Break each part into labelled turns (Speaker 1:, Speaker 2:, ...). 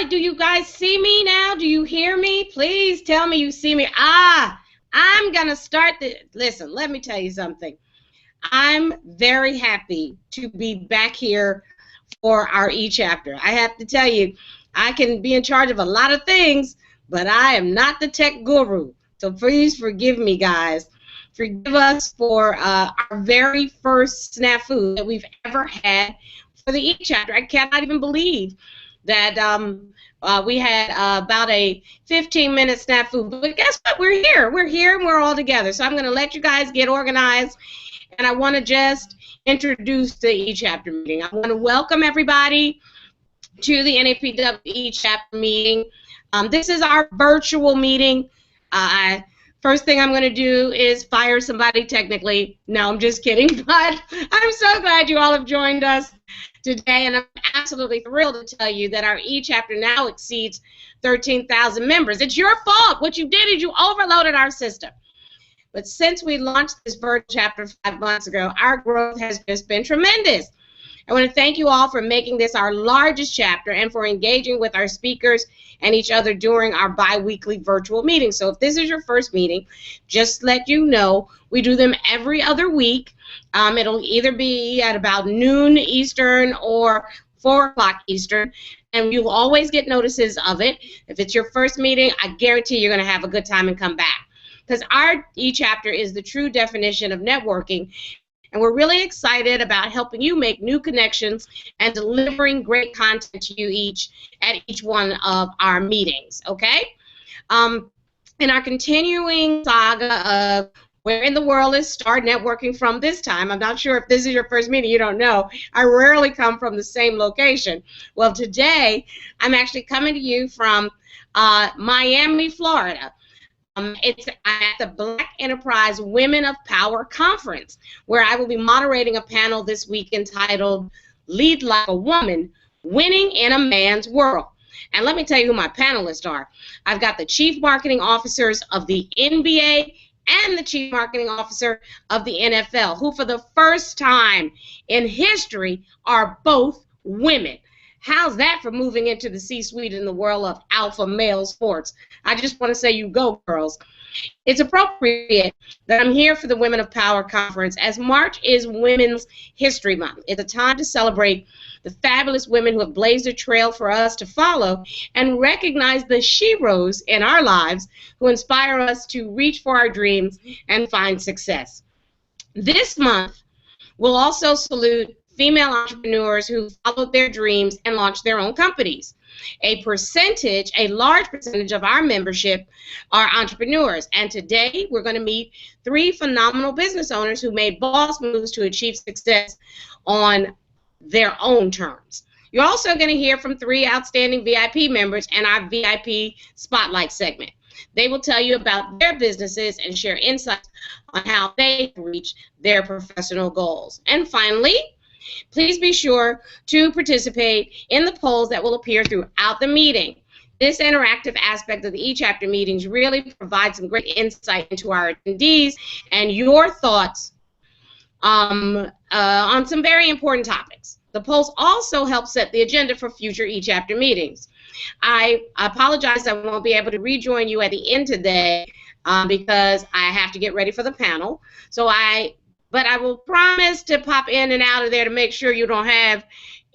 Speaker 1: Do you guys see me now? Do you hear me? Please tell me you see me. I'm going to start the, listen, let me tell you something. I'm very happy to be back here for our eChapter. I have to tell you, I can be in charge of a lot of things, but I am not the tech guru. So please forgive me, guys. Forgive us for our very first snafu that we've ever had for the eChapter. I cannot even believe that we had about a 15-minute snafu. But guess what? We're here. We're here and we're all together. So I'm going to let you guys get organized. And I want to just introduce the eChapter meeting. I want to welcome everybody to the NAPW eChapter meeting. This is our virtual meeting. First thing I'm going to do is fire somebody technically. No, I'm just kidding. But I'm so glad you all have joined us today, and I'm absolutely thrilled to tell you that our eChapter now exceeds 13,000 members. It's your fault. What you did is you overloaded our system. But since we launched this virtual chapter 5 months ago, our growth has just been tremendous. I want to thank you all for making this our largest chapter and for engaging with our speakers and each other during our bi-weekly virtual meetings. So if this is your first meeting, just let you know we do them every other week. It'll either be at about noon Eastern or 4 o'clock Eastern, and you'll always get notices of it. If it's your first meeting, I guarantee you're going to have a good time and come back. Because our eChapter is the true definition of networking, and we're really excited about helping you make new connections and delivering great content to you each at each one of our meetings, okay? In our continuing saga of where in the world is Start Networking from this time, I'm not sure if this is your first meeting, you don't know. I rarely come from the same location. Well, today, I'm actually coming to you from Miami, Florida. It's at the Black Enterprise Women of Power Conference, where I will be moderating a panel this week entitled Lead Like a Woman, Winning in a Man's World. And let me tell you who my panelists are. I've got the Chief Marketing Officers of the NBA and the Chief Marketing Officer of the NFL, who for the first time in history are both women. How's that for moving into the C-suite in the world of alpha male sports? I just want to say you go, girls. It's appropriate that I'm here for the Women of Power Conference, as March is Women's History Month. It's a time to celebrate the fabulous women who have blazed a trail for us to follow and recognize the sheroes in our lives who inspire us to reach for our dreams and find success. This month, we'll also salute female entrepreneurs who followed their dreams and launched their own companies. A large percentage of our membership are entrepreneurs, and today we're going to meet 3 phenomenal business owners who made boss moves to achieve success on their own terms. You're also going to hear from 3 outstanding VIP members in our VIP Spotlight segment. They will tell you about their businesses and share insights on how they reach their professional goals. And finally, please be sure to participate in the polls that will appear throughout the meeting. This interactive aspect of the eChapter meetings really provides some great insight into our attendees and your thoughts on some very important topics. The polls also help set the agenda for future eChapter meetings. I apologize I won't be able to rejoin you at the end today because I have to get ready for the panel. But I will promise to pop in and out of there to make sure you don't have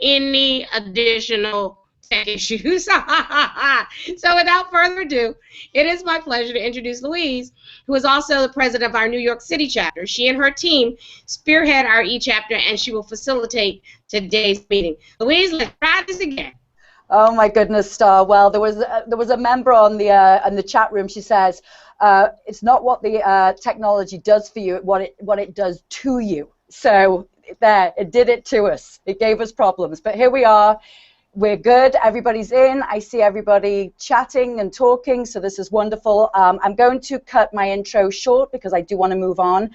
Speaker 1: any additional tech issues. So without further ado, it is my pleasure to introduce Louise, who is also the president of our New York City chapter. She and her team spearhead our eChapter, and she will facilitate today's meeting. Louise, let's try this again.
Speaker 2: Oh my goodness, Star. Well, there was a member on the in the chat room. She says it's not what the technology does for you, what it does to you. So there, it did it to us. It gave us problems, but here we are. We're good. Everybody's in. I see everybody chatting and talking, so this is wonderful. I'm going to cut my intro short because I do want to move on.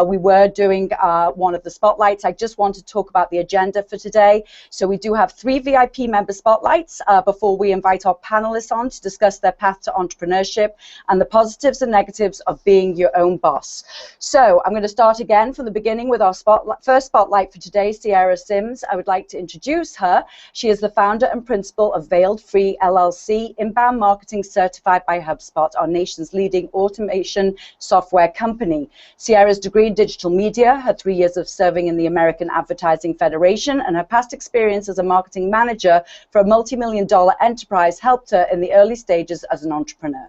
Speaker 2: We were doing one of the spotlights. I just want to talk about the agenda for today. So we do have 3 VIP member spotlights before we invite our panelists on to discuss their path to entrepreneurship and the positives and negatives of being your own boss. So I'm going to start again from the beginning with our first spotlight for today, Sierra Sims. I would like to introduce her. She is the founder and principal of Veiled Free LLC, inbound marketing certified by HubSpot, our nation's leading automation software company. Sierra's degree in digital media, her 3 years of serving in the American Advertising Federation, and her past experience as a marketing manager for a multi-million-dollar enterprise helped her in the early stages as an entrepreneur.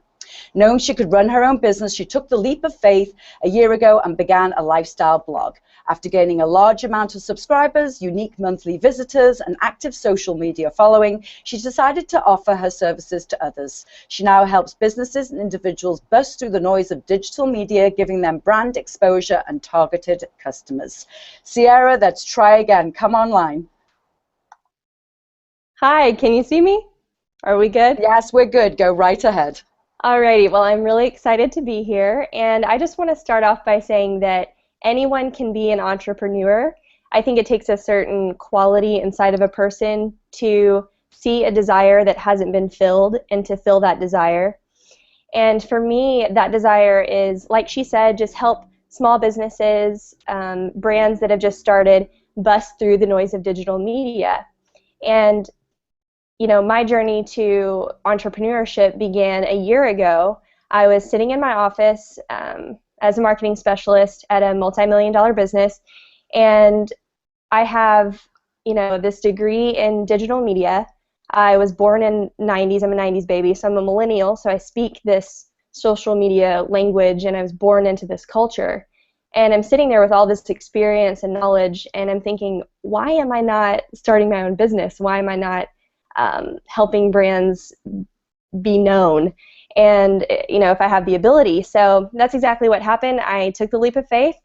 Speaker 2: Knowing she could run her own business, she took the leap of faith a year ago and began a lifestyle blog. After gaining a large amount of subscribers, unique monthly visitors, and active social media following, she decided to offer her services to others. She now helps businesses and individuals bust through the noise of digital media, giving them brand exposure and targeted customers. Sierra, let's try again. Come online.
Speaker 3: Hi, can you see me? Are we good?
Speaker 2: Yes, we're good. Go right ahead.
Speaker 3: Alrighty, well, I'm really excited to be here, and I just want to start off by saying that anyone can be an entrepreneur. I think it takes a certain quality inside of a person to see a desire that hasn't been filled and to fill that desire. And for me, that desire is, like she said, just help small businesses, brands that have just started, bust through the noise of digital media. And you know, my journey to entrepreneurship began a year ago. I was sitting in my office as a marketing specialist at a multi-million-dollar business, and I have, you know, this degree in digital media. I was born in 90s. I'm a 90s baby, so I'm a millennial, so I speak this social media language, and I was born into this culture. And I'm sitting there with all this experience and knowledge, and I'm thinking, why am I not starting my own business? Why am I not helping brands be known, and you know, if I have the ability? So that's exactly what happened. I took the leap of faith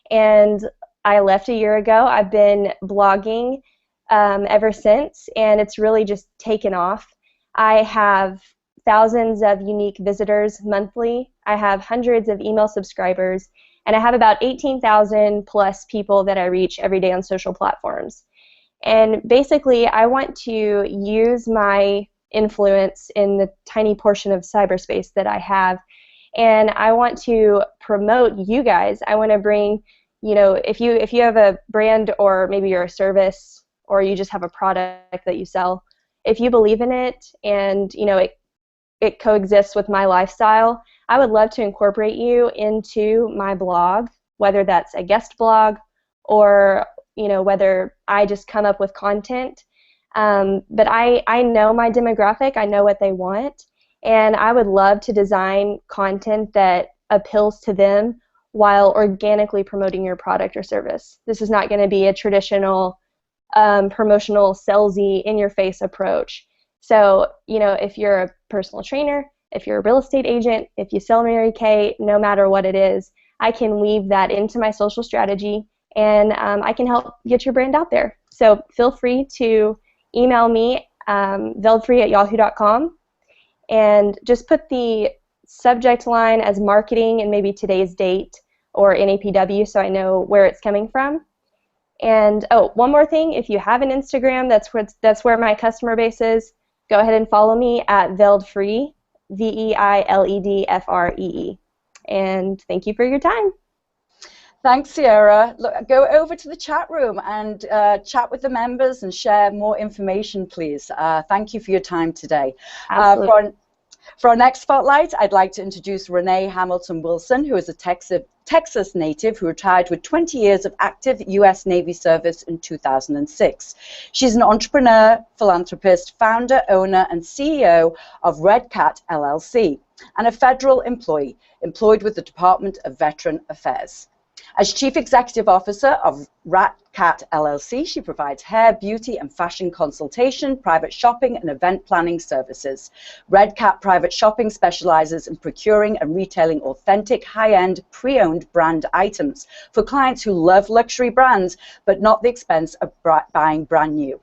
Speaker 3: and I left a year ago. I've been blogging ever since, and it's really just taken off. I have thousands of unique visitors monthly. I have hundreds of email subscribers, and I have about 18,000 plus people that I reach every day on social platforms. And basically, I want to use my influence in the tiny portion of cyberspace that I have, and I want to promote you guys. I want to bring, you know, if you have a brand, or maybe you're a service, or you just have a product that you sell, if you believe in it and you know it coexists with my lifestyle, I would love to incorporate you into my blog, whether that's a guest blog or you know, whether I just come up with content. But I know my demographic, I know what they want, and I would love to design content that appeals to them while organically promoting your product or service. This is not going to be a traditional promotional, salesy, in-your-face approach. So, you know, if you're a personal trainer, if you're a real estate agent, if you sell Mary Kay, no matter what it is, I can weave that into my social strategy, and I can help get your brand out there. So feel free to email me, veiledfree@yahoo.com, and just put the subject line as marketing and maybe today's date or NAPW so I know where it's coming from. And oh, one more thing, if you have an Instagram, that's where my customer base is, go ahead and follow me at veiledfree, VEILEDFREE. And thank you for your time.
Speaker 2: Thanks, Sierra. Look, go over to the chat room and chat with the members and share more information, please. Thank you for your time today. For our next spotlight, I'd like to introduce Renee Hamilton Wilson, who is a Texas native who retired with 20 years of active U.S. Navy service in 2006. She's an entrepreneur, philanthropist, founder, owner, and CEO of Red Cat LLC, and a federal employee employed with the Department of Veteran Affairs. As Chief Executive Officer of Rat Cat LLC, she provides hair, beauty, and fashion consultation, private shopping, and event planning services. Red Cat Private Shopping specializes in procuring and retailing authentic, high-end, pre-owned brand items for clients who love luxury brands, but not the expense of buying brand new.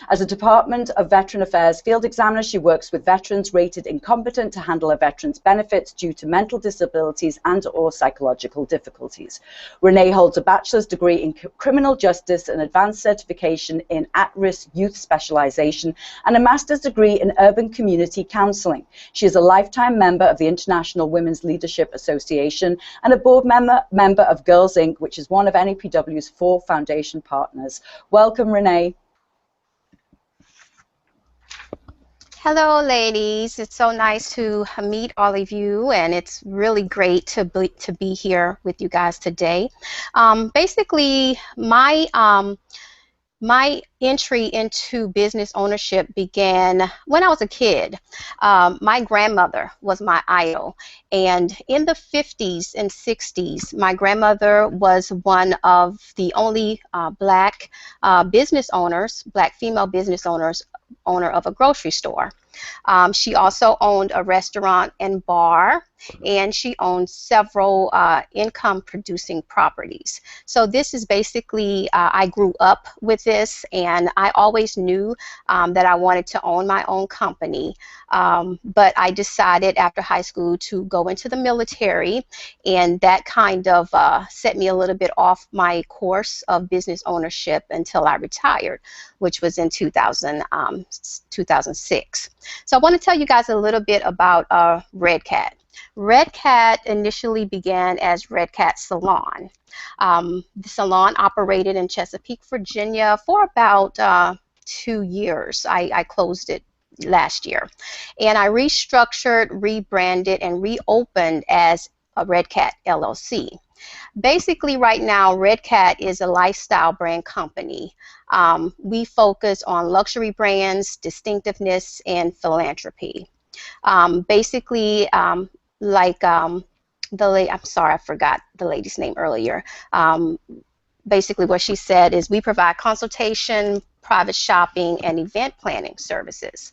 Speaker 2: As a Department of Veteran Affairs field examiner, she works with veterans rated incompetent to handle a veteran's benefits due to mental disabilities and/or psychological difficulties. Renee holds a bachelor's degree in criminal justice, an advanced certification in at-risk youth specialization, and a master's degree in urban community counseling. She is a lifetime member of the International Women's Leadership Association and a board member of Girls Inc., which is one of NAPW's 4 foundation partners. Welcome, Renee.
Speaker 4: Hello, ladies. It's so nice to meet all of you, and it's really great to be here with you guys today. Basically, my entry into business ownership began when I was a kid. My grandmother was my idol, and in the 50s and 60s, my grandmother was one of the only black business owners, black female business owners, owner of a grocery store. She also owned a restaurant and bar, and she owned several income-producing properties. So this is basically, I grew up with this, and I always knew that I wanted to own my own company. But I decided after high school to go into the military, and that kind of set me a little bit off my course of business ownership until I retired, which was in 2006. So I want to tell you guys a little bit about Red Cat. Red Cat initially began as Red Cat Salon. The salon operated in Chesapeake, Virginia for about 2 years. I closed it last year. And I restructured, rebranded, and reopened as a Red Cat LLC. Basically, right now, Red Cat is a lifestyle brand company. We focus on luxury brands, distinctiveness, and philanthropy. Basically, like I'm sorry, I forgot the lady's name earlier. Basically, what she said is we provide consultation, private shopping, and event planning services.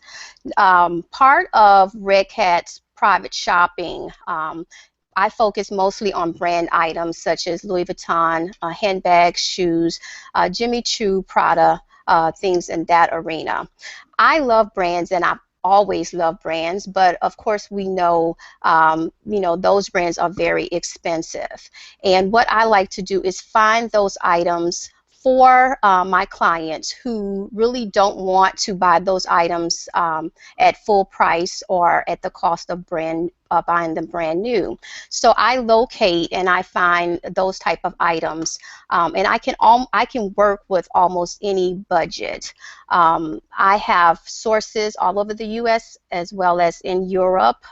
Speaker 4: Part of Red Cat's private shopping, I focus mostly on brand items such as Louis Vuitton, handbags, shoes, Jimmy Choo, Prada, things in that arena. I love brands, and I've always loved brands, but of course we know, those brands are very expensive. And what I like to do is find those items for my clients who really don't want to buy those items at full price or at the cost of buying them brand new. So I locate and I find those type of items, and I can work with almost any budget. I have sources all over the U.S. as well as in Europe.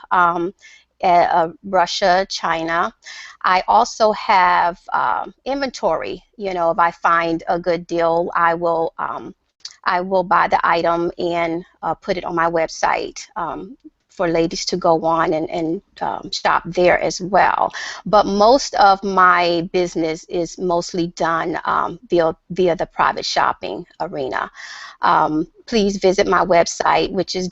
Speaker 4: Russia, China. I also have inventory. If I find a good deal, I will buy the item and put it on my website for ladies to go on and shop there as well. But most of my business is mostly done via the private shopping arena. Please visit my website, which is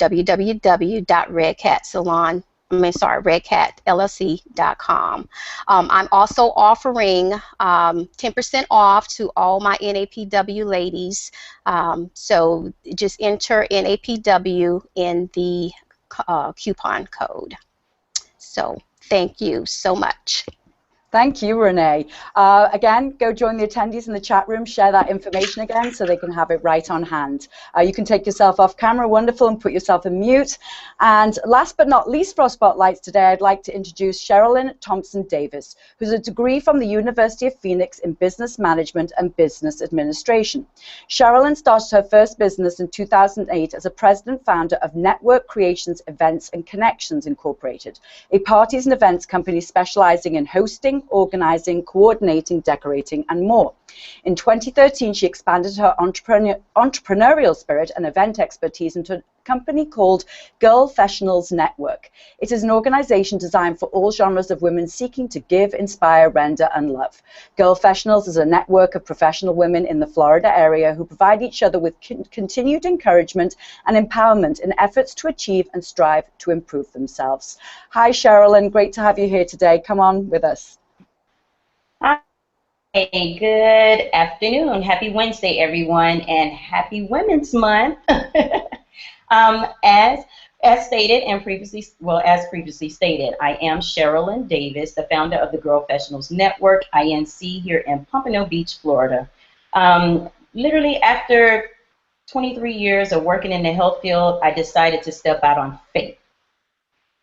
Speaker 4: redcatllc.com. I'm also offering 10% off to all my NAPW ladies. So just enter NAPW in the coupon code. So thank you so much.
Speaker 2: Thank you, Renee. Again, go join the attendees in the chat room, share that information again so they can have it right on hand. You can take yourself off camera, wonderful, and put yourself in mute. And last but not least for our spotlights today, I'd like to introduce Sherilyn Thompson-Davis, who's a degree from the University of Phoenix in Business Management and Business Administration. Sherilyn started her first business in 2008 as a president-founder of Network Creations Events and Connections Incorporated, a parties and events company specializing in hosting, organizing, coordinating, decorating, and more. In 2013, she expanded her entrepreneurial spirit and event expertise into a company called Girlfessionals Network. It is an organization designed for all genres of women seeking to give, inspire, render, and love. Girlfessionals is a network of professional women in the Florida area who provide each other with continued encouragement and empowerment in efforts to achieve and strive to improve themselves. Hi, Sherilyn. Great to have you here today. Come on with us.
Speaker 5: Hi, good afternoon. Happy Wednesday, everyone, and happy Women's Month. As stated and previously stated, I am Sherilyn Davis, the founder of the Girlfessionals Network, INC, here in Pompano Beach, Florida. Literally after 23 years of working in the health field, I decided to step out on faith.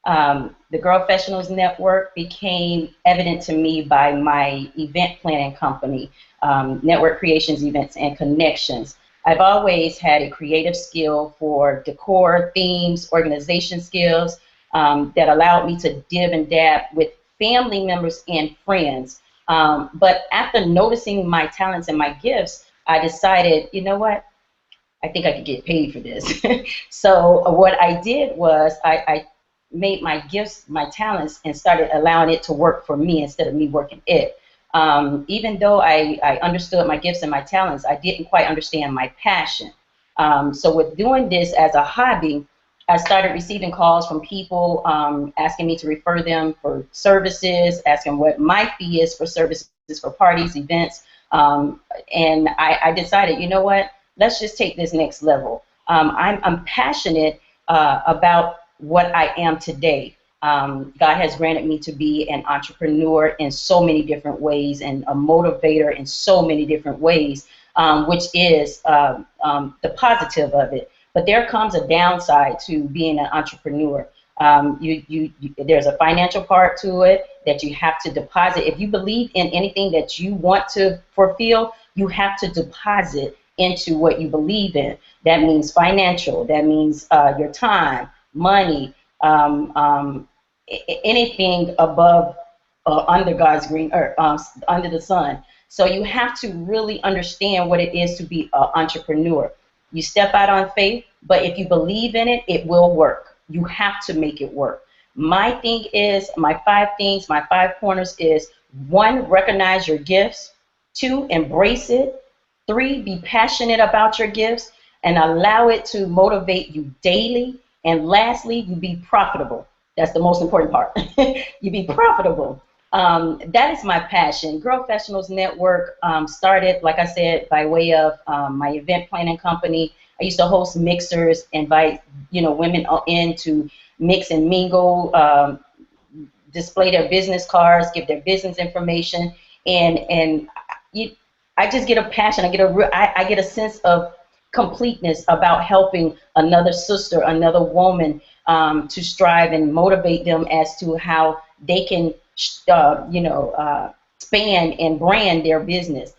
Speaker 5: The Girlfessionals Network became evident to me by my event planning company, Network Creations, Events, and Connections. I've always had a creative skill for decor, themes, organization skills that allowed me to dib and dab with family members and friends. But after noticing my talents and my gifts, I decided, you know what? I think I could get paid for this. So what I did was I made my gifts, my talents, and started allowing it to work for me instead of me working it. Even though I understood my gifts and my talents, I didn't quite understand my passion. So with doing this as a hobby, I started receiving calls from people asking me to refer them for services, asking what my fee is for services for parties, events, and I decided, you know what, let's just take this next level. I'm passionate about what I am today. God has granted me to be an entrepreneur in so many different ways and a motivator in so many different ways, which is the positive of it. But there comes a downside to being an entrepreneur. There's a financial part to it that you have to deposit. If you believe in anything that you want to fulfill, you have to deposit into what you believe in. That means financial. That means your time, money, anything above under God's green earth, under the sun. So you have to really understand what it is to be an entrepreneur. You step out on faith, but if you believe in it, it will work. You have to make it work. My thing is, my 5 things, my 5 corners is: 1, recognize your gifts; 2, embrace it; 3, be passionate about your gifts and allow it to motivate you daily; and lastly, you be profitable. That's the most important part. You be profitable. That is my passion. Girlfessionals Network started, like I said, by way of my event planning company. I used to host mixers, invite women in to mix and mingle, display their business cards, give their business information, and I just get a passion. I get a sense of completeness about helping another sister, another woman, to strive and motivate them as to how they can, expand and brand their business.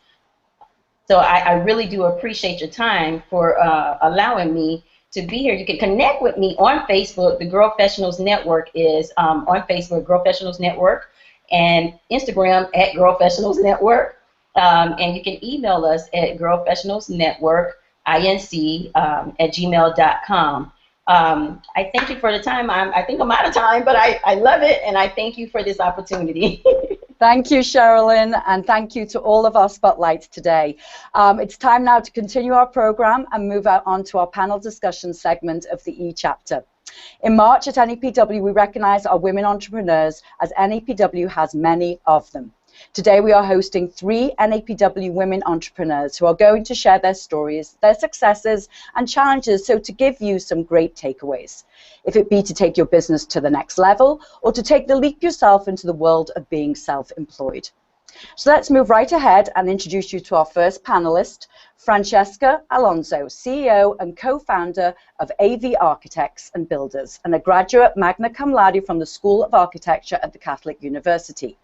Speaker 5: So I really do appreciate your time for allowing me to be here. You can connect with me on Facebook. The Girlfessionals Network is on Facebook, Girlfessionals Network, and Instagram at Girlfessionals Network. And you can email us at girlfessionalsnetwork@gmail.com. I thank you for the time. I think I'm out of time, but I love it, and I thank you for this opportunity.
Speaker 2: Thank you, Sherilyn, and thank you to all of our spotlights today. It's time now to continue our program and move on to our panel discussion segment of the eChapter. In March at NAPW, we recognize our women entrepreneurs, as NAPW has many of them. Today we are hosting 3 NAPW women entrepreneurs who are going to share their stories, their successes and challenges, so to give you some great takeaways. If it be to take your business to the next level or to take the leap yourself into the world of being self-employed. So let's move right ahead and introduce you to our first panelist, Francesca Alonso, CEO and co-founder of AV Architects and Builders, and a graduate magna cum laude from the School of Architecture at the Catholic University.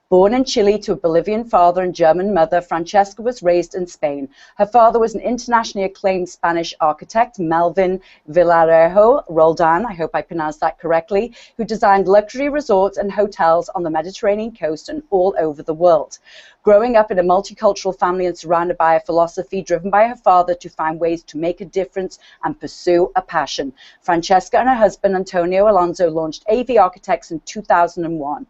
Speaker 2: Born in Chile to a Bolivian father and German mother, Francesca was raised in Spain. Her father was an internationally acclaimed Spanish architect, Melvin Villarejo Roldan, I hope I pronounced that correctly, who designed luxury resorts and hotels on the Mediterranean coast and all over the world. Growing up in a multicultural family and surrounded by a philosophy driven by her father to find ways to make a difference and pursue a passion, Francesca and her husband, Antonio Alonso, launched AV Architects in 2001.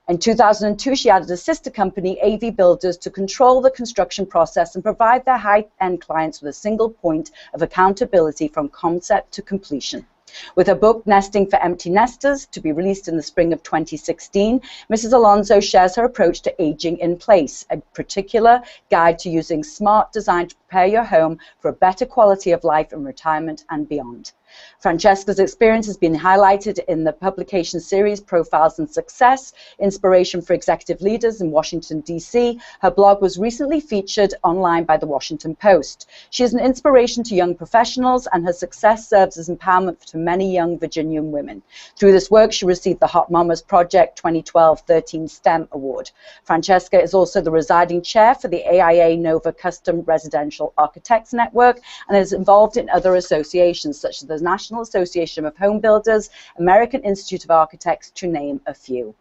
Speaker 2: In 2002, she added a sister company, AV Builders, to control the construction process and provide their high-end clients with a single point of accountability from concept to completion. With her book, Nesting for Empty Nesters, to be released in the spring of 2016, Mrs. Alonso shares her approach to aging in place, a particular guide to using smart design to prepare your home for a better quality of life in retirement and beyond. Francesca's experience has been highlighted in the publication series Profiles in Success, Inspiration for Executive Leaders in Washington, D.C. Her blog was recently featured online by the Washington Post. She is an inspiration to young professionals, and her success serves as empowerment to many young Virginian women. Through this work, she received the Hot Mamas Project 2012-13 STEM Award. Francesca is also the residing chair for the AIA Nova Custom Residential Architects Network and is involved in other associations such as the National Association of Home Builders, American Institute of Architects, to name a few.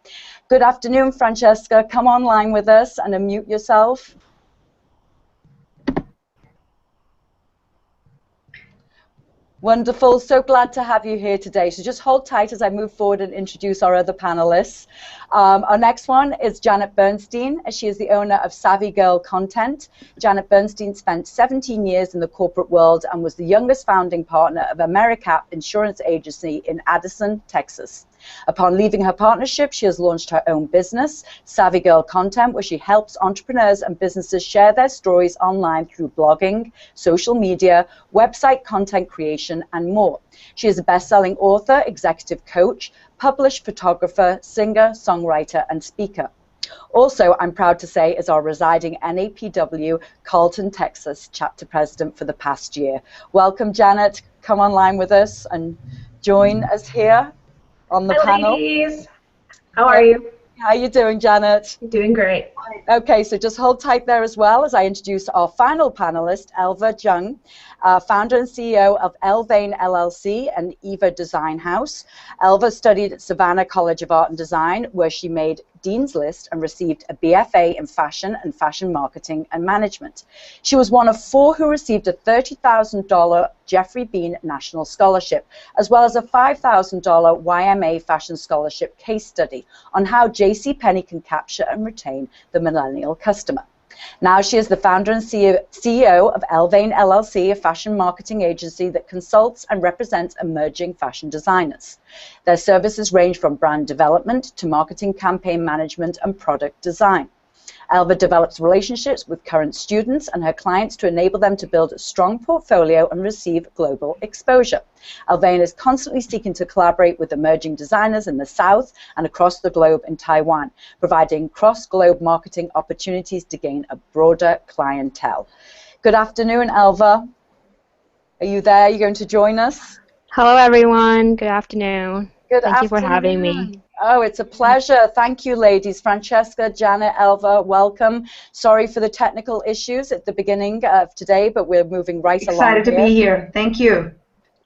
Speaker 2: Good afternoon, Francesca. Come online with us and unmute yourself. Wonderful. So glad to have you here today. So just hold tight as I move forward and introduce our other panelists. Our next one is Janet Bernstein. She is the owner of Savvy Girl Content. Janet Bernstein spent 17 years in the corporate world and was the youngest founding partner of AmeriCap Insurance Agency in Addison, Texas. Upon leaving her partnership, she has launched her own business, Savvy Girl Content, where she helps entrepreneurs and businesses share their stories online through blogging, social media, website content creation, and more. She is a best-selling author, executive coach, published photographer, singer, songwriter, and speaker. Also, I'm proud to say, is our residing NAPW Carlton, Texas chapter president for the past year. Welcome, Janet. Come online with us and join us here on the panel.
Speaker 6: Ladies. How are you?
Speaker 2: How are you doing, Janet?
Speaker 6: Doing great.
Speaker 2: Okay, so just hold tight there as well as I introduce our final panelist, Elva Jung, founder and CEO of Elvane LLC and Eva Design House. Elva studied at Savannah College of Art and Design, where she made Dean's List and received a BFA in Fashion and Fashion Marketing and Management. She was one of 4 who received a $30,000 Jeffrey Bean National Scholarship, as well as a $5,000 YMA Fashion Scholarship case study on how JCPenney can capture and retain the millennial customer. Now she is the founder and CEO of Elvane LLC, a fashion marketing agency that consults and represents emerging fashion designers. Their services range from brand development to marketing campaign management and product design. Elva develops relationships with current students and her clients to enable them to build a strong portfolio and receive global exposure. Elvane is constantly seeking to collaborate with emerging designers in the South and across the globe in Taiwan, providing cross-globe marketing opportunities to gain a broader clientele. Good afternoon, Elva. Are you there? Are you going to join us?
Speaker 7: Hello, everyone. Good afternoon. Thank you for having me.
Speaker 2: Oh, it's a pleasure. Thank you, ladies. Francesca, Janet, Elva, welcome. Sorry for the technical issues at the beginning of today, but we're moving right along.
Speaker 6: Excited to be here. Thank you.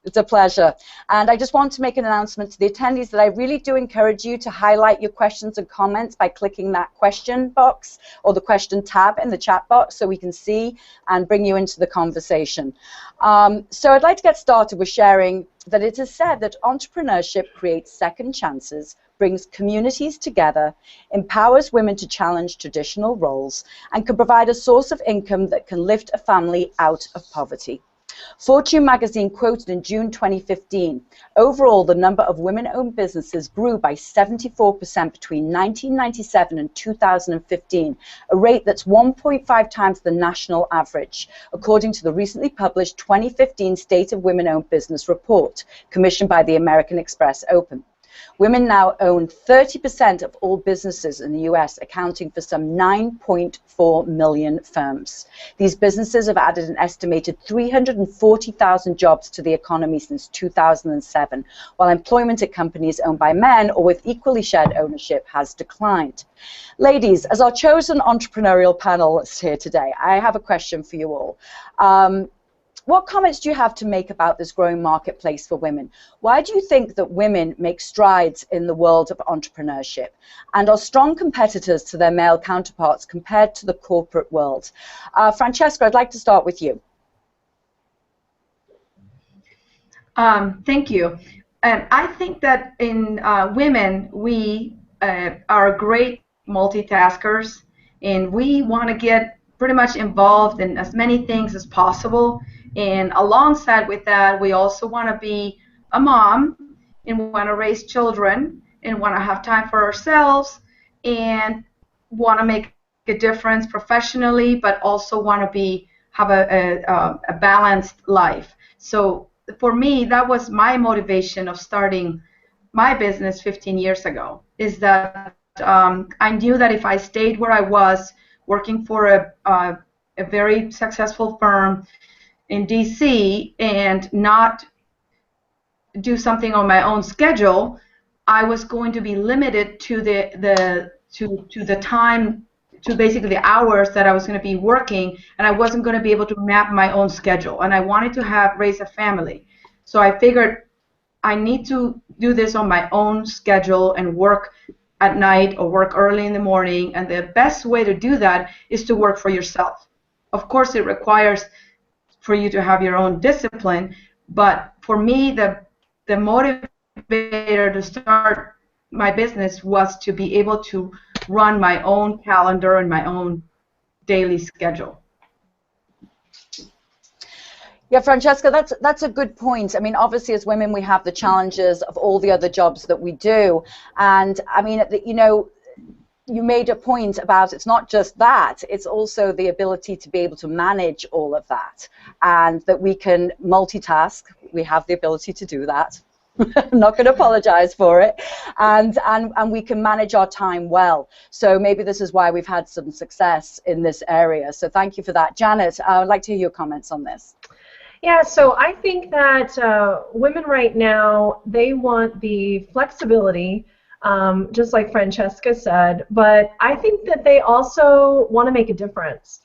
Speaker 2: It's a pleasure. And I just want to make an announcement to the attendees that I really do encourage you to highlight your questions and comments by clicking that question box or the question tab in the chat box so we can see and bring you into the conversation. So I'd like to get started with sharing that it is said that entrepreneurship creates second chances, brings communities together, empowers women to challenge traditional roles, and can provide a source of income that can lift a family out of poverty. Fortune magazine quoted in June 2015, overall the number of women-owned businesses grew by 74% between 1997 and 2015, a rate that's 1.5 times the national average, according to the recently published 2015 State of Women-Owned Business Report, commissioned by the American Express Open. Women now own 30% of all businesses in the US, accounting for some 9.4 million firms. These businesses have added an estimated 340,000 jobs to the economy since 2007, while employment at companies owned by men or with equally shared ownership has declined. Ladies, as our chosen entrepreneurial panelists here today, I have a question for you all. What comments do you have to make about this growing marketplace for women? Why do you think that women make strides in the world of entrepreneurship and are strong competitors to their male counterparts compared to the corporate world? Francesca, I'd like to start with you.
Speaker 6: Thank you. I think that in women, we are great multitaskers, and we want to get pretty much involved in as many things as possible. And alongside with that, we also want to be a mom and want to raise children and want to have time for ourselves and want to make a difference professionally, but also want to have a balanced life. So for me, that was my motivation of starting my business 15 years ago, is that I knew that if I stayed where I was, working for a very successful firm in DC and not do something on my own schedule, I was going to be limited to the time, to basically the hours that I was going to be working, and I wasn't going to be able to map my own schedule. And I wanted to raise a family, so I figured I need to do this on my own schedule and work at night or work early in the morning. And the best way to do that is to work for yourself. Of course, it requires for you to have your own discipline, but for me, the motivator to start my business was to be able to run my own calendar and my own daily schedule.
Speaker 2: Yeah, Francesca, that's a good point. I mean, obviously, as women, we have the challenges of all the other jobs that we do, and I mean, you know, you made a point about it's not just that, it's also the ability to be able to manage all of that, and that we can multitask. We have the ability to do that. I'm not going to apologize for it, and we can manage our time well. So maybe this is why we've had some success in this area. So thank you for that. Janet, I would like to hear your comments on this.
Speaker 8: Yeah, so I think that women right now, they want the flexibility, just like Francesca said, but I think that they also want to make a difference.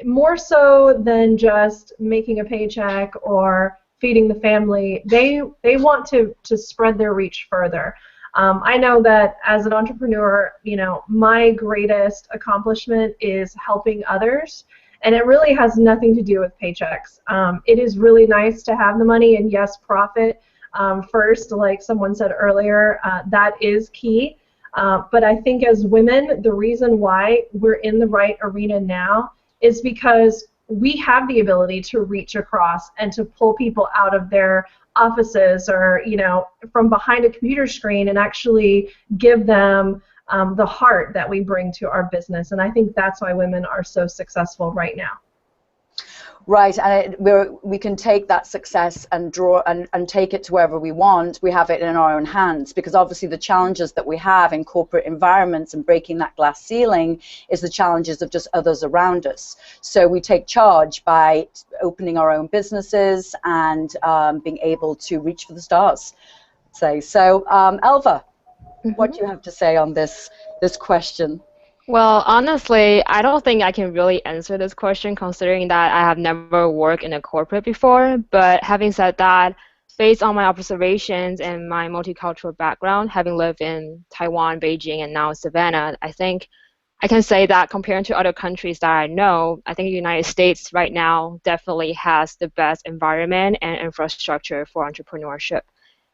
Speaker 8: More so than just making a paycheck or feeding the family, they want to spread their reach further. I know that as an entrepreneur, you know, my greatest accomplishment is helping others, and it really has nothing to do with paychecks. It is really nice to have the money, and yes, profit first, like someone said earlier, that is key. But I think as women, the reason why we're in the right arena now is because we have the ability to reach across and to pull people out of their offices or, you know, from behind a computer screen and actually give them the heart that we bring to our business. And I think that's why women are so successful right now.
Speaker 2: Right, and we can take that success and draw and take it to wherever we want. We have it in our own hands, because obviously the challenges that we have in corporate environments and breaking that glass ceiling is the challenges of just others around us. So we take charge by opening our own businesses and being able to reach for the stars. So, Elva, what do you have to say on this question?
Speaker 7: Well, honestly, I don't think I can really answer this question considering that I have never worked in a corporate before. But having said that, based on my observations and my multicultural background, having lived in Taiwan, Beijing, and now Savannah, I think I can say that compared to other countries that I know, I think the United States right now definitely has the best environment and infrastructure for entrepreneurship.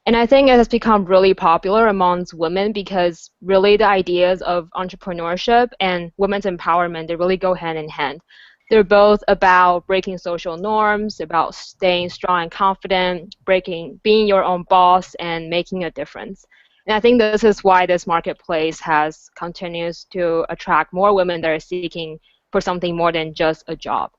Speaker 7: And I think it has become really popular amongst women because really the ideas of entrepreneurship and women's empowerment, they really go hand in hand. They're both about breaking social norms, about staying strong and confident, being your own boss, and making a difference. And I think this is why this marketplace continues to attract more women that are seeking for something more than just a job.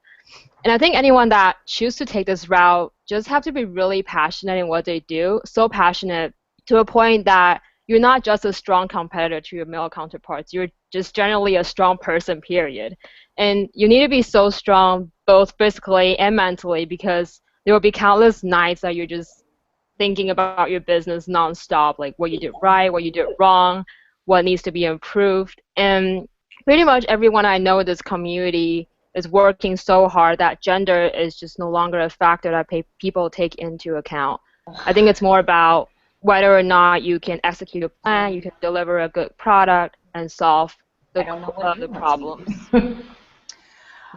Speaker 7: And I think anyone that chooses to take this route just have to be really passionate in what they do, so passionate to a point that you're not just a strong competitor to your male counterparts, you're just generally a strong person, period. And you need to be so strong both physically and mentally, because there will be countless nights that you're just thinking about your business nonstop, like what you did right, what you did wrong, what needs to be improved. And pretty much everyone I know in this community is working so hard that gender is just no longer a factor that people take into account. I think it's more about whether or not you can execute a plan, you can deliver a good product, and solve the problems.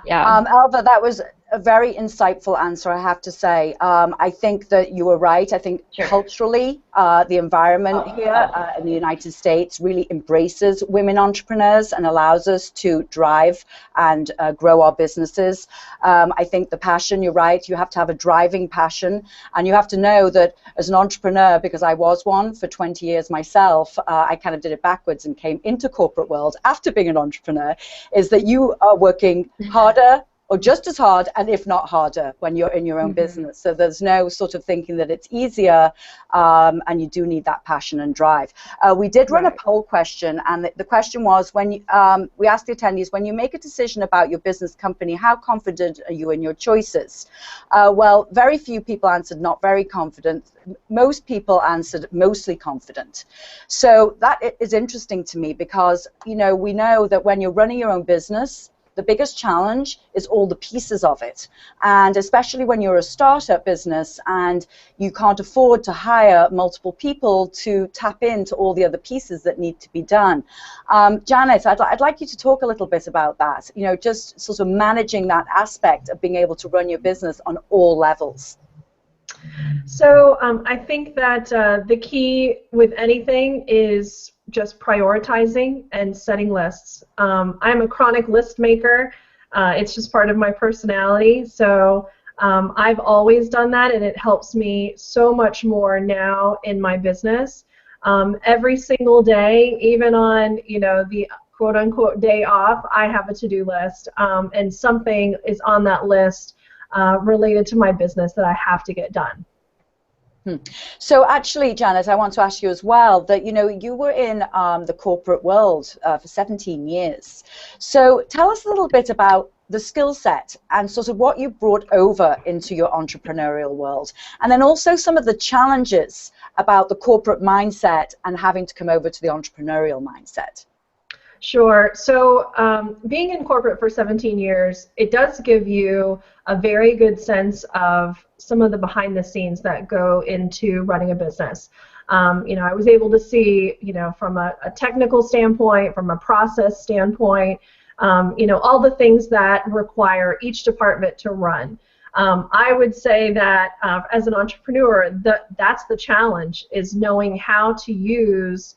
Speaker 7: Yeah.
Speaker 2: Alva, that was a very insightful answer, I have to say. I think that you were right. I think culturally, the environment here in the United States really embraces women entrepreneurs and allows us to drive and grow our businesses. I think the passion, you're right, you have to have a driving passion, and you have to know that as an entrepreneur, because I was one for 20 years myself, I kind of did it backwards and came into corporate world after being an entrepreneur, is that you are working harder or just as hard, and if not harder, when you're in your own business. So there's no sort of thinking that it's easier, and you do need that passion and drive. We did run a poll question, and the question was, when you, we asked the attendees, when you make a decision about your business company, how confident are you in your choices? Well, very few people answered not very confident. Most people answered mostly confident. So that is interesting to me, because we know that when you're running your own business, the biggest challenge is all the pieces of it. And especially when you're a startup business and you can't afford to hire multiple people to tap into all the other pieces that need to be done. Janet, I'd like you to talk a little bit about that, just sort of managing that aspect of being able to run your business on all levels.
Speaker 8: So I think that the key with anything is just prioritizing and setting lists. I'm a chronic list maker. It's just part of my personality. So I've always done that, and it helps me so much more now in my business. Every single day, even on the quote-unquote day off, I have a to-do list, and something is on that list related to my business that I have to get done.
Speaker 2: So actually, Janet, I want to ask you as well that, you were in the corporate world for 17 years. So tell us a little bit about the skill set and sort of what you brought over into your entrepreneurial world. And then also some of the challenges about the corporate mindset and having to come over to the entrepreneurial mindset.
Speaker 8: Sure. So being in corporate for 17 years, it does give you a very good sense of some of the behind the scenes that go into running a business. I was able to see, from a technical standpoint, from a process standpoint, all the things that require each department to run. I would say that as an entrepreneur, that's the challenge, is knowing how to use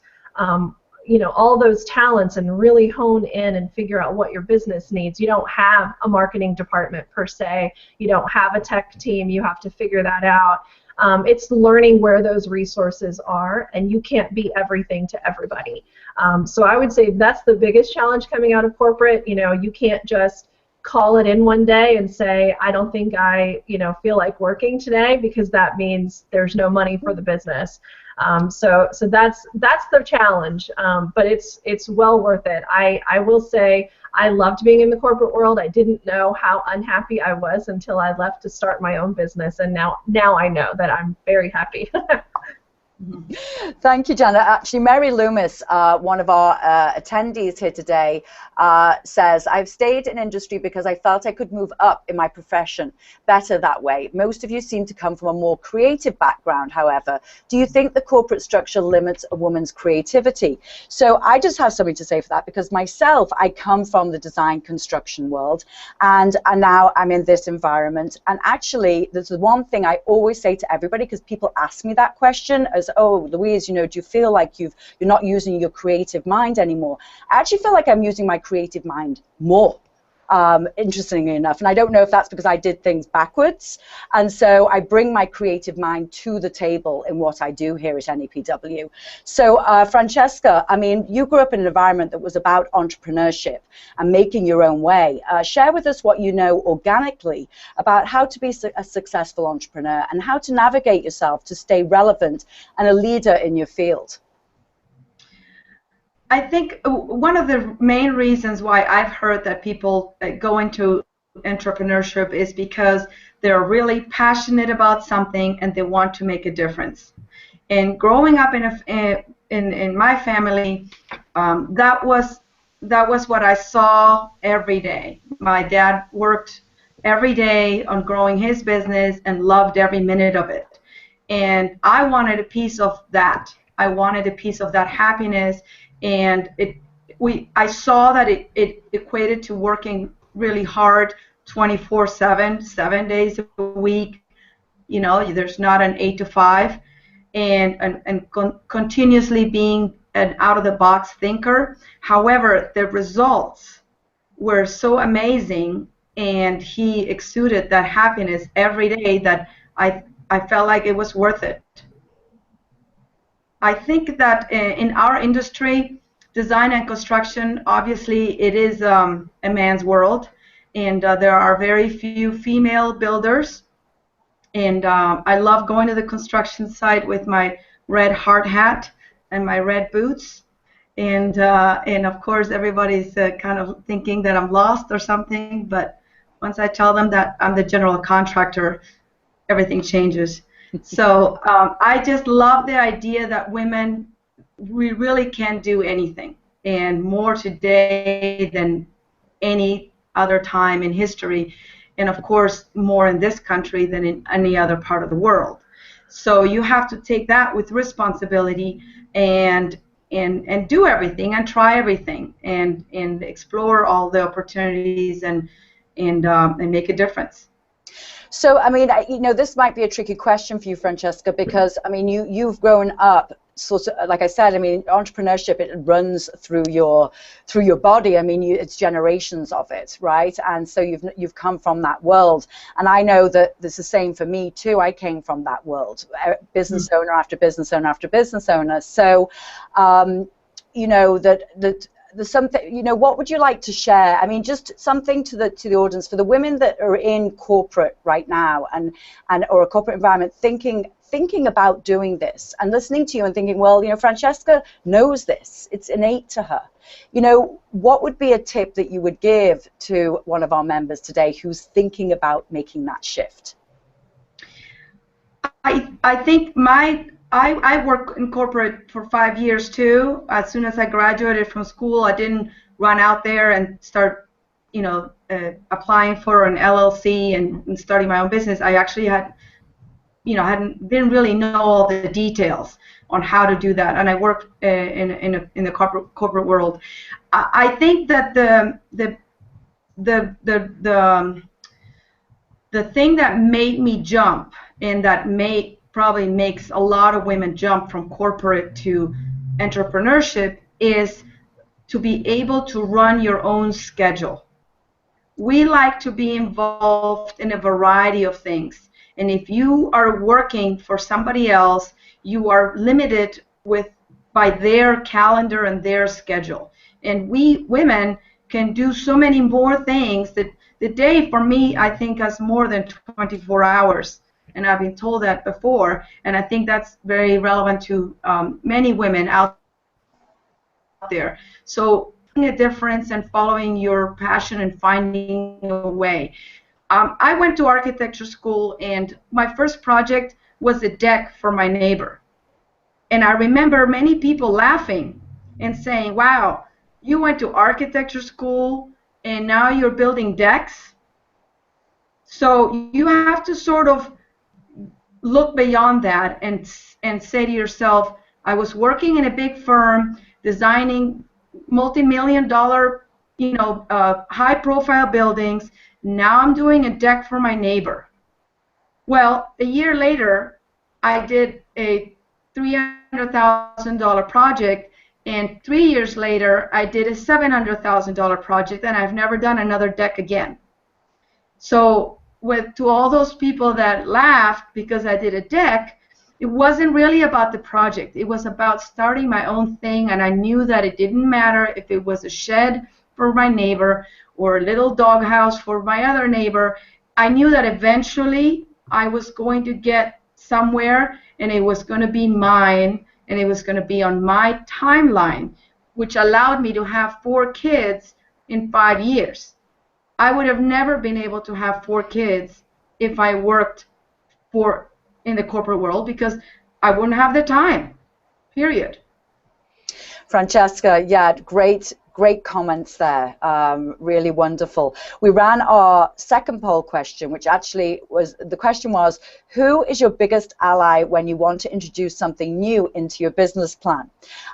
Speaker 8: all those talents and really hone in and figure out what your business needs. You don't have a marketing department per se. You don't have a tech team. You have to figure that out. It's learning where those resources are, and you can't be everything to everybody. So I would say that's the biggest challenge coming out of corporate. You can't just call it in one day and say, I don't think I feel like working today, because that means there's no money for the business. So that's the challenge, but it's well worth it. I will say I loved being in the corporate world. I didn't know how unhappy I was until I left to start my own business, and now I know that I'm very happy.
Speaker 2: Thank you, Janet. Actually, Mary Loomis, one of our attendees here today, says, I've stayed in industry because I felt I could move up in my profession better that way. Most of you seem to come from a more creative background, however. Do you think the corporate structure limits a woman's creativity? So I just have something to say for that, because myself, I come from the design construction world, and now I'm in this environment. And actually, there's one thing I always say to everybody, because people ask me that question, as, oh, Louise, do you feel like you're not using your creative mind anymore? I actually feel like I'm using my creative mind more. interestingly enough. And I don't know if that's because I did things backwards. And so I bring my creative mind to the table in what I do here at NAPW. So Francesca, I mean, you grew up in an environment that was about entrepreneurship and making your own way. Share with us what you know organically about how to be a successful entrepreneur and how to navigate yourself to stay relevant and a leader in your field.
Speaker 6: I think one of the main reasons why I've heard that people go into entrepreneurship is because they're really passionate about something and they want to make a difference. And growing up in my family, that was what I saw every day. My dad worked every day on growing his business and loved every minute of it. And I wanted a piece of that. I wanted a piece of that happiness. And I saw that it equated to working really hard 24/7, 7 days a week. You know, there's not an 8 to 5, and continuously being an out-of-the-box thinker. However, the results were so amazing, and he exuded that happiness every day that I felt like it was worth it. I think that in our industry, design and construction, obviously it is a man's world, and there are very few female builders. And I love going to the construction site with my red hard hat and my red boots. And of course, everybody's kind of thinking that I'm lost or something. But once I tell them that I'm the general contractor, everything changes. So I just love the idea that women, we really can do anything, and more today than any other time in history, and of course more in this country than in any other part of the world. So you have to take that with responsibility and do everything and try everything and explore all the opportunities and make a difference.
Speaker 2: So, I mean, you know, this might be a tricky question for you, Francesca, because, I mean, you've grown up, sort of, like I said, I mean, entrepreneurship, it runs through your body. I mean, it's generations of it, right? And so you've come from that world. And I know that it's the same for me, too. I came from that world, business owner after business owner after business owner. So, you know, there's something, you know, what would you like to share? I mean, just something to the audience, for the women that are in corporate right now and or a corporate environment thinking about doing this and listening to you and thinking, well, you know, Francesca knows this, it's innate to her. You know, what would be a tip that you would give to one of our members today who's thinking about making that shift?
Speaker 6: I think I worked in corporate for 5 years too. As soon as I graduated from school, I didn't run out there and start, you know, applying for an LLC and starting my own business. I actually had, you know, didn't really know all the details on how to do that, and I worked in the corporate world. I think that the thing that made me jump, and that probably makes a lot of women jump from corporate to entrepreneurship, is to be able to run your own schedule. We like to be involved in a variety of things, and if you are working for somebody else, you are limited by their calendar and their schedule. And we women can do so many more things. That the day for me, I think, has more than 24 hours. And I've been told that before, and I think that's very relevant to many women out there. So making a difference and following your passion and finding a way. I went to architecture school, and my first project was a deck for my neighbor. And I remember many people laughing and saying, wow, you went to architecture school and now you're building decks? So you have to sort of look beyond that and say to yourself, I was working in a big firm designing multi-million-dollar, you know, high-profile buildings. Now I'm doing a deck for my neighbor. Well, a year later, I did a $300,000 project, And 3 years later, I did a $700,000 project, and I've never done another deck again. So to all those people that laughed because I did a deck, it wasn't really about the project. It was about starting my own thing, and I knew that it didn't matter if it was a shed for my neighbor or a little doghouse for my other neighbor. I knew that eventually I was going to get somewhere, and it was going to be mine, and it was going to be on my timeline, which allowed me to have 4 kids in 5 years. I would have never been able to have 4 kids if I worked in the corporate world, because I wouldn't have the time, period.
Speaker 2: Francesca, yeah, great comments there. Really wonderful. We ran our second poll question, which actually was, the question was, who is your biggest ally when you want to introduce something new into your business plan?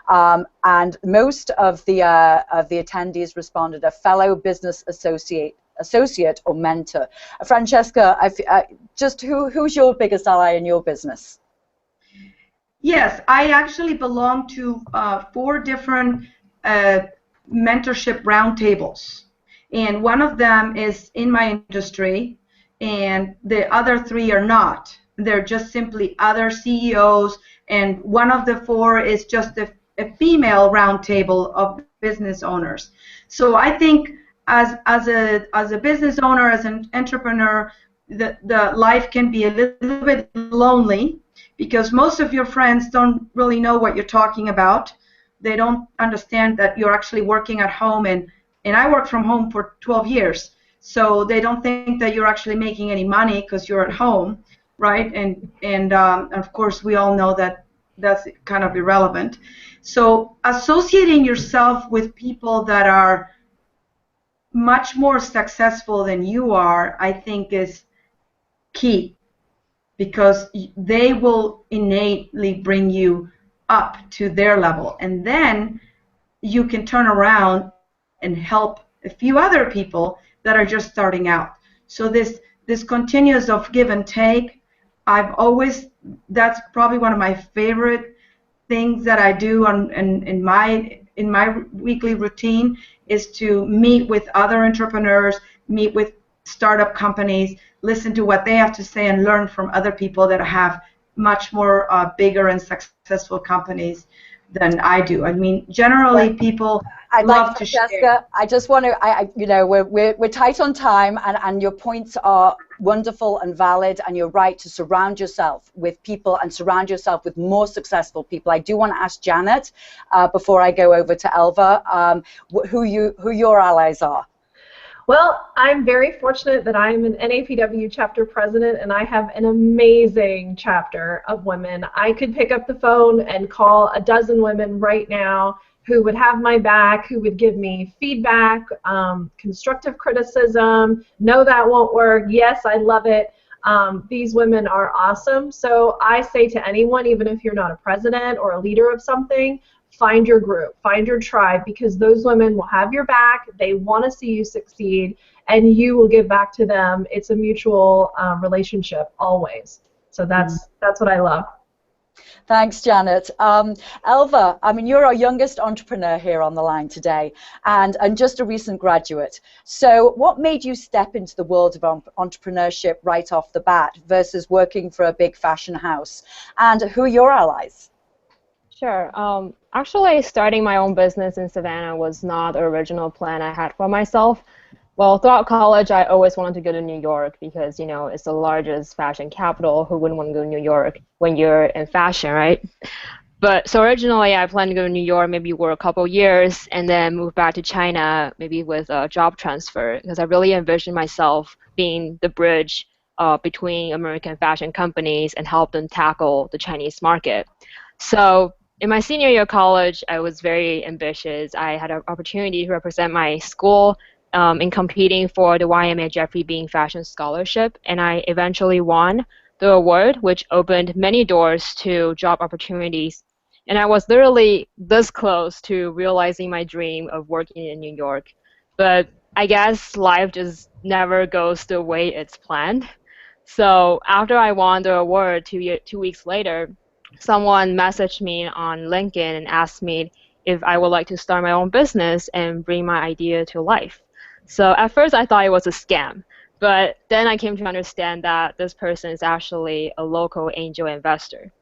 Speaker 2: And most of the attendees responded a fellow business associate or mentor. Francesca, just who's your biggest ally in your business?
Speaker 6: Yes, I actually belong to 4 different mentorship roundtables, and one of them is in my industry, and the other 3 are not. They're just simply other CEOs, and one of the 4 is just a female roundtable of business owners. So I think as a business owner, as an entrepreneur, the life can be a little bit lonely, because most of your friends don't really know what you're talking about. They don't understand that you're actually working at home, and I worked from home for 12 years, so they don't think that you're actually making any money because you're at home, right? And of course, we all know that that's kind of irrelevant. So associating yourself with people that are much more successful than you are, I think, is key, because they will innately bring you up to their level, and then you can turn around and help a few other people that are just starting out. So this continuous of give and take, that's probably one of my favorite things that I do in my weekly routine, is to meet with other entrepreneurs, meet with startup companies, listen to what they have to say, and learn from other people that have much more bigger and successful companies than I do. I mean, generally people love to share.
Speaker 2: I just want to, you know, we're tight on time, and your points are wonderful and valid, and you're right to surround yourself with people and surround yourself with more successful people. I do want to ask Janet, before I go over to Elva, who your allies are.
Speaker 8: Well, I'm very fortunate that I'm an NAPW chapter president, and I have an amazing chapter of women. I could pick up the phone and call a dozen women right now who would have my back, who would give me feedback, constructive criticism, no, that won't work, yes, I love it. These women are awesome. So I say to anyone, even if you're not a president or a leader of something, find your group, find your tribe, because those women will have your back, they want to see you succeed, and you will give back to them. It's a mutual relationship always. So that's what I love.
Speaker 2: Thanks, Janet. Elva, I mean, you're our youngest entrepreneur here on the line today, and just a recent graduate. So what made you step into the world of entrepreneurship right off the bat versus working for a big fashion house? And who are your allies?
Speaker 7: Sure. Actually, starting my own business in Savannah was not the original plan I had for myself. Well, throughout college, I always wanted to go to New York because, you know, it's the largest fashion capital. Who wouldn't want to go to New York when you're in fashion, right? But so originally, I planned to go to New York, maybe work a couple years, and then move back to China, maybe with a job transfer, because I really envisioned myself being the bridge between American fashion companies and help them tackle the Chinese market. So in my senior year of college, I was very ambitious. I had an opportunity to represent my school in competing for the YMA Jeffrey Bean Fashion Scholarship, and I eventually won the award, which opened many doors to job opportunities. And I was literally this close to realizing my dream of working in New York. But I guess life just never goes the way it's planned. So after I won the award 2 weeks later, someone messaged me on LinkedIn and asked me if I would like to start my own business and bring my idea to life. So at first I thought it was a scam, but then I came to understand that this person is actually a local angel investor.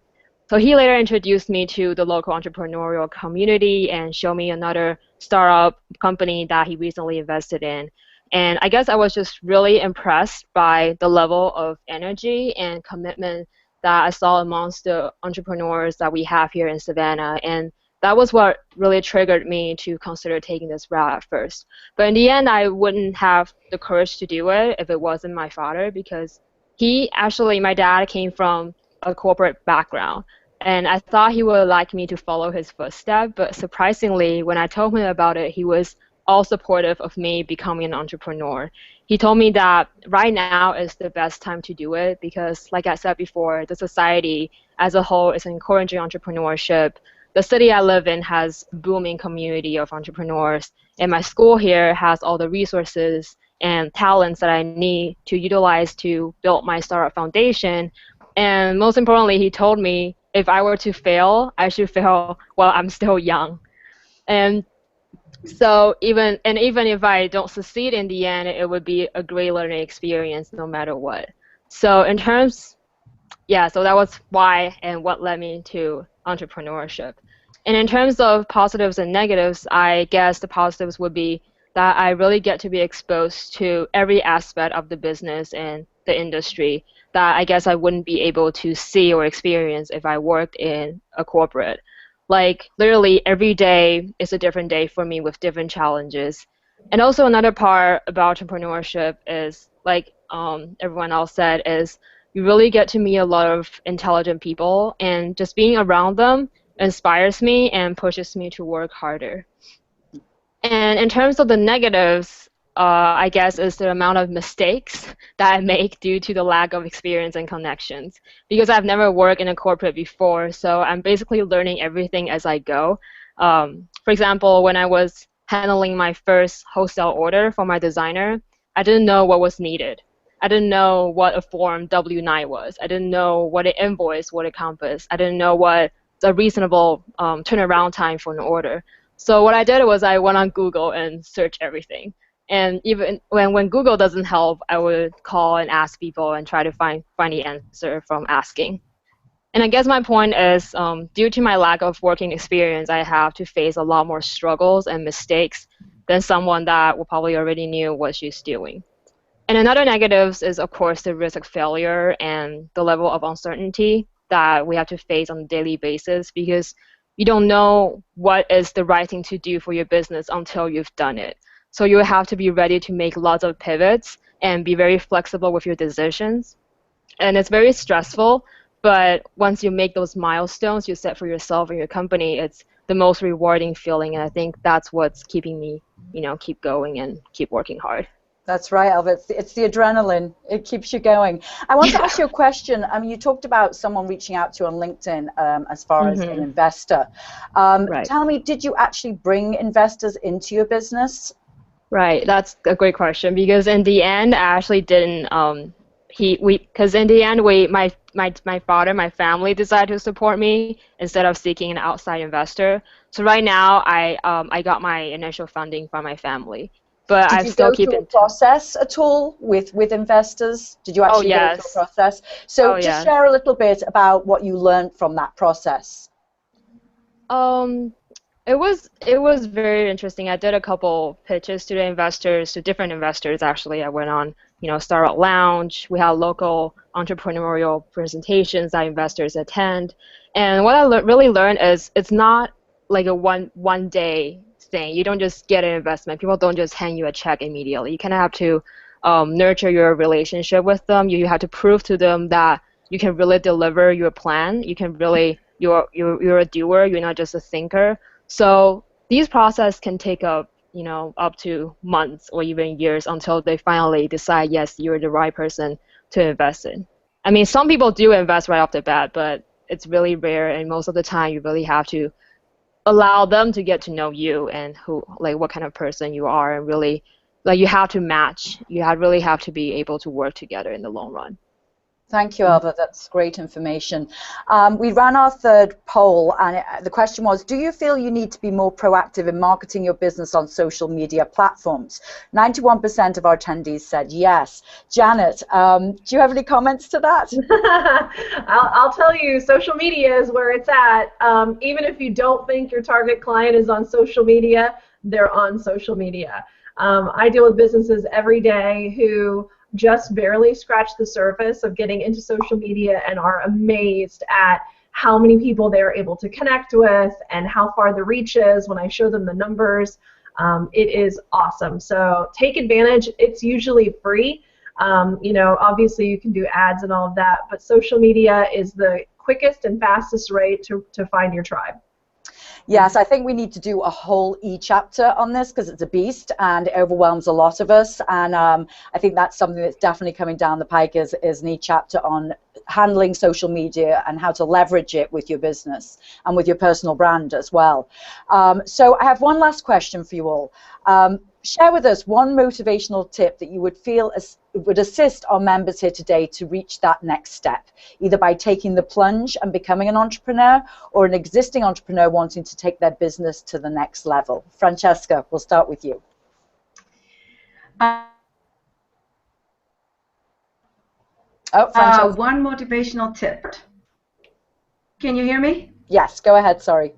Speaker 7: So he later introduced me to the local entrepreneurial community and showed me another startup company that he recently invested in. And I guess I was just really impressed by the level of energy and commitment that I saw amongst the entrepreneurs that we have here in Savannah. And that was what really triggered me to consider taking this route at first. But in the end, I wouldn't have the courage to do it if it wasn't my father, because my dad came from a corporate background. And I thought he would like me to follow his footsteps, but surprisingly, when I told him about it, he was all supportive of me becoming an entrepreneur. He told me that right now is the best time to do it because, like I said before, the society as a whole is encouraging entrepreneurship. The city I live in has a booming community of entrepreneurs, and my school here has all the resources and talents that I need to utilize to build my startup foundation. And most importantly, he told me if I were to fail, I should fail while I'm still young. And so even if I don't succeed in the end, it would be a great learning experience no matter what. So so that was why and what led me to entrepreneurship. And in terms of positives and negatives, I guess the positives would be that I really get to be exposed to every aspect of the business and the industry that I guess I wouldn't be able to see or experience if I worked in a corporate. Like literally every day is a different day for me with different challenges. And also another part about entrepreneurship is, like everyone else said, is you really get to meet a lot of intelligent people, and just being around them inspires me and pushes me to work harder. And in terms of the negatives, I guess is the amount of mistakes that I make due to the lack of experience and connections. Because I've never worked in a corporate before, so I'm basically learning everything as I go. For example, when I was handling my first wholesale order for my designer, I didn't know what was needed. I didn't know what a Form W-9 was. I didn't know what an invoice would encompass. I didn't know what a reasonable turnaround time for an order. So what I did was I went on Google and searched everything. And even when Google doesn't help, I would call and ask people and try to find the answer from asking. And I guess my point is, due to my lack of working experience, I have to face a lot more struggles and mistakes than someone that will probably already knew what she's doing. And another negatives is, of course, the risk of failure and the level of uncertainty that we have to face on a daily basis, because you don't know what is the right thing to do for your business until you've done it. So you have to be ready to make lots of pivots and be very flexible with your decisions. And it's very stressful, but once you make those milestones you set for yourself and your company, it's the most rewarding feeling. And I think that's what's keeping me, keep going and keep working hard.
Speaker 2: That's right, Alva. It's the adrenaline. It keeps you going. I want to ask you a question. You talked about someone reaching out to you on LinkedIn as far as an investor.
Speaker 7: Right.
Speaker 2: Tell me, did you actually bring investors into your business?
Speaker 7: Right. That's a great question, because in the end, I actually didn't. Because in the end, my father, my family decided to support me instead of seeking an outside investor. So right now, I got my initial funding from my family. But I still keep
Speaker 2: in process at all with investors? Did you actually go through a process? So just share a little bit about what you learned from that process.
Speaker 7: It was very interesting. I did a couple pitches to the investors, to different investors actually. I went on, Startup Lounge. We had local entrepreneurial presentations that investors attend. And what I really learned is it's not like a one day thing. You don't just get an investment. People don't just hand you a check immediately. You kind of have to nurture your relationship with them. You have to prove to them that you can really deliver your plan. You can really, you're a doer. You're not just a thinker. So these processes can take up to months or even years until they finally decide, yes, you're the right person to invest in. I mean, some people do invest right off the bat, but it's really rare, and most of the time you really have to allow them to get to know you and what kind of person you are, and really, you have to match. You really have to be able to work together in the long run.
Speaker 2: Thank you, Alva. That's great information. We ran our third poll, and the question was, do you feel you need to be more proactive in marketing your business on social media platforms? 91% of our attendees said yes. Janet, do you have any comments to that?
Speaker 8: I'll tell you, social media is where it's at. Even if you don't think your target client is on social media, they're on social media. I deal with businesses every day who just barely scratch the surface of getting into social media and are amazed at how many people they're able to connect with and how far the reach is when I show them the numbers. It is awesome. So take advantage. It's usually free. Obviously you can do ads and all of that, but social media is the quickest and fastest way to find your tribe.
Speaker 2: Yes, I think we need to do a whole e-chapter on this because it's a beast and it overwhelms a lot of us. And I think that's something that's definitely coming down the pike is an e-chapter on handling social media and how to leverage it with your business and with your personal brand as well. So I have one last question for you all. Share with us one motivational tip that you would feel would assist our members here today to reach that next step, either by taking the plunge and becoming an entrepreneur or an existing entrepreneur wanting to take their business to the next level. Francesca, we'll start with you.
Speaker 6: One motivational tip. Can you hear me?
Speaker 2: Yes, go ahead, sorry.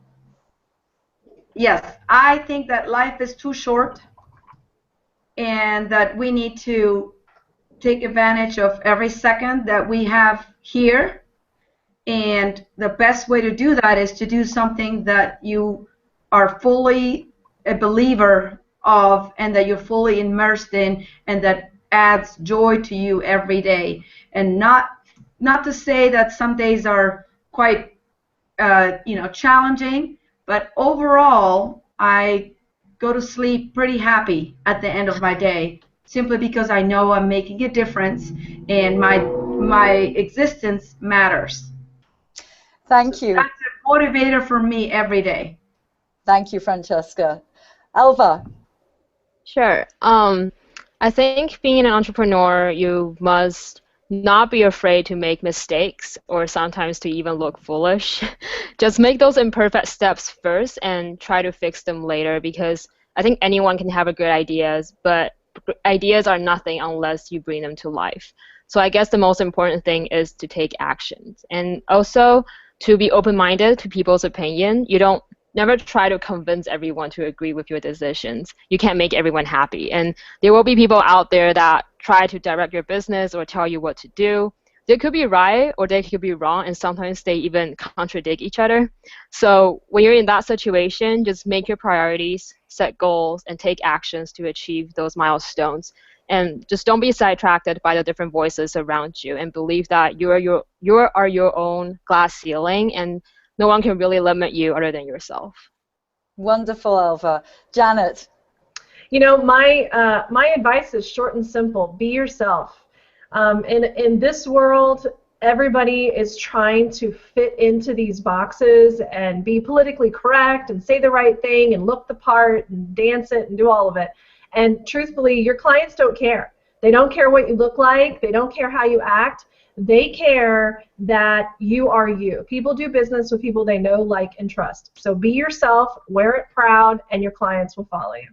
Speaker 6: Yes, I think that life is too short and that we need to take advantage of every second that we have here. And the best way to do that is to do something that you are fully a believer of and that you're fully immersed in and that adds joy to you every day. And not to say that some days are quite challenging, but overall I go to sleep pretty happy at the end of my day, simply because I know I'm making a difference and my existence matters.
Speaker 2: Thank you.
Speaker 6: That's a motivator for me every day.
Speaker 2: Thank you, Francesca. Alva.
Speaker 7: Sure. I think being an entrepreneur, you must not be afraid to make mistakes or sometimes to even look foolish. Just make those imperfect steps first and try to fix them later, because I think anyone can have a good ideas, but ideas are nothing unless you bring them to life. So I guess the most important thing is to take actions and also to be open-minded to people's opinion. You don't never try to convince everyone to agree with your decisions. You can't make everyone happy. And there will be people out there that try to direct your business or tell you what to do. They could be right or they could be wrong, and sometimes they even contradict each other. So when you're in that situation, just make your priorities, set goals, and take actions to achieve those milestones. And just don't be sidetracked by the different voices around you, and believe that you are your own glass ceiling, and no one can really limit you other than yourself.
Speaker 2: Wonderful, Alva. Janet.
Speaker 8: My advice is short and simple. Be yourself. In this world, everybody is trying to fit into these boxes and be politically correct and say the right thing and look the part and dance it and do all of it. And truthfully, your clients don't care. They don't care what you look like. They don't care how you act. They care that you are you. People do business with people they know, like, and trust. So be yourself, wear it proud, and your clients will follow you.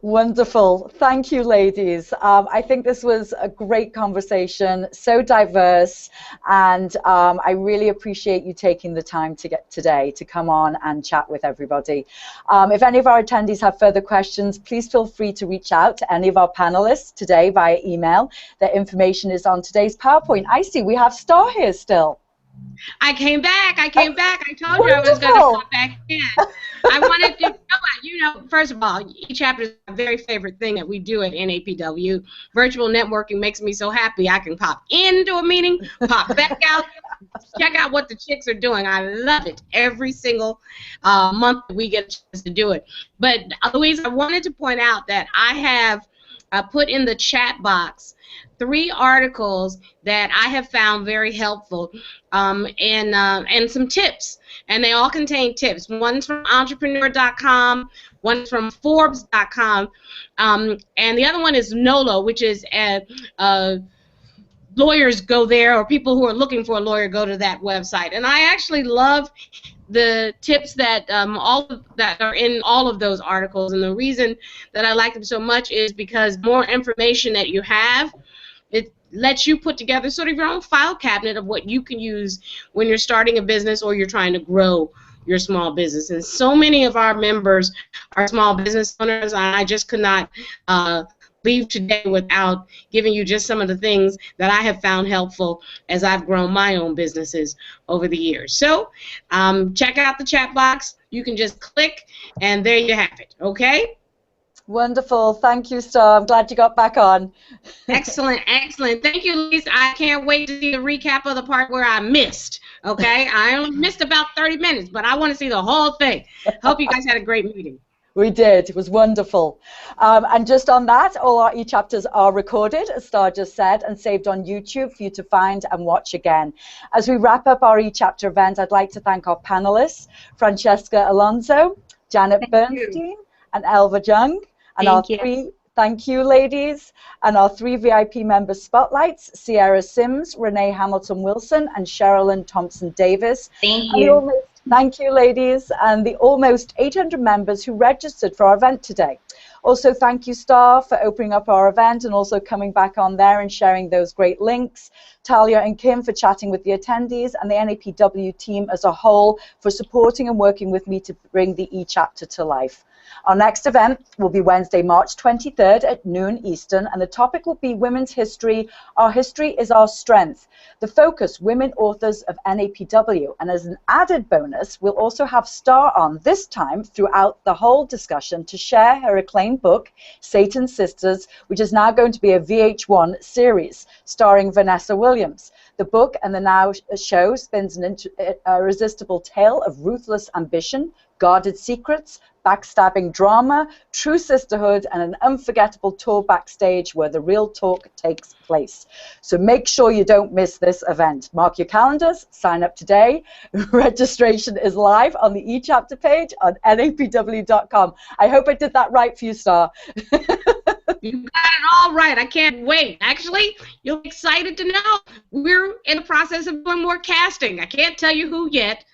Speaker 2: Wonderful. Thank you, ladies. I think this was a great conversation, so diverse, and I really appreciate you taking the time today to come on and chat with everybody. If any of our attendees have further questions, please feel free to reach out to any of our panelists today via email. Their information is on today's PowerPoint. I see we have Star here still.
Speaker 1: I came back. I told you I was going to come back in. I wanted to, first of all, eChapter is my very favorite thing that we do at NAPW. Virtual networking makes me so happy. I can pop into a meeting, pop back out, check out what the chicks are doing. I love it every single month that we get a chance to do it. But, Louise, I wanted to point out that I have put in the chat box 3 articles that I have found very helpful and some tips. And they all contain tips. One's from entrepreneur.com, one's from Forbes.com, and the other one is NOLO, which is lawyers go there, or people who are looking for a lawyer go to that website. And I actually love the tips that that are in all of those articles. And the reason that I like them so much is because more information that you have, it lets you put together sort of your own file cabinet of what you can use when you're starting a business or you're trying to grow your small business. And so many of our members are small business owners, and I just could not leave today without giving you just some of the things that I have found helpful as I've grown my own businesses over the years. So check out the chat box. You can just click, and there you have it. Okay?
Speaker 2: Wonderful. Thank you, Star. I'm glad you got back on.
Speaker 1: Excellent, excellent. Thank you, Lisa. I can't wait to see the recap of the part where I missed. Okay? I only missed about 30 minutes, but I want to see the whole thing. Hope you guys had a great meeting.
Speaker 2: We did. It was wonderful. And just on that, all our eChapters are recorded, as Star just said, and saved on YouTube for you to find and watch again. As we wrap up our eChapter event, I'd like to thank our panelists, Francesca Alonso, Janet Bernstein, and Elva Jung. And thank you, ladies. And our 3 VIP member spotlights, Sierra Sims, Renee Hamilton-Wilson, and Sherilyn Thompson-Davis.
Speaker 5: Thank you.
Speaker 2: Thank you, ladies, and the almost 800 members who registered for our event today. Also, thank you, Star, for opening up our event and also coming back on there and sharing those great links. Talia and Kim for chatting with the attendees, and the NAPW team as a whole for supporting and working with me to bring the eChapter to life. Our next event will be Wednesday, March 23rd at noon Eastern, and the topic will be Women's History. Our history is our strength. The focus, women authors of NAPW. And as an added bonus, we'll also have Star on this time throughout the whole discussion to share her acclaimed book, Satan's Sisters, which is now going to be a VH1 series starring Vanessa Williams. The book and the now show spins an irresistible tale of ruthless ambition, guarded secrets, backstabbing drama, true sisterhood, and an unforgettable tour backstage where the real talk takes place. So make sure you don't miss this event. Mark your calendars, sign up today. Registration is live on the eChapter page on napw.com. I hope I did that right for you, Star.
Speaker 1: You got it all right. I can't wait. Actually, you'll be excited to know we're in the process of doing more casting. I can't tell you who yet.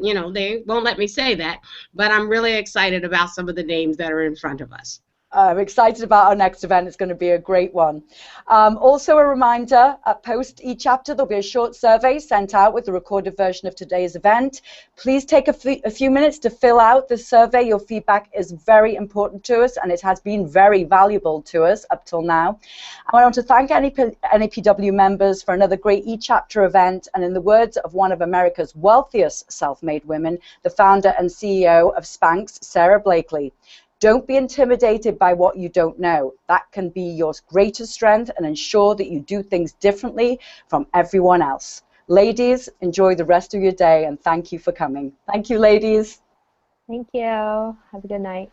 Speaker 1: You know, they won't let me say that, but I'm really excited about some of the names that are in front of us.
Speaker 2: I'm excited about our next event. It's going to be a great one. Also a reminder, post eChapter, there'll be a short survey sent out with the recorded version of today's event. Please take a few minutes to fill out the survey. Your feedback is very important to us, and it has been very valuable to us up till now. I want to thank NAPW members for another great eChapter event, and in the words of one of America's wealthiest self-made women, the founder and CEO of Spanx, Sarah Blakely, don't be intimidated by what you don't know. That can be your greatest strength, and ensure that you do things differently from everyone else. Ladies, enjoy the rest of your day, and thank you for coming. Thank you, ladies.
Speaker 3: Thank you. Have a good night.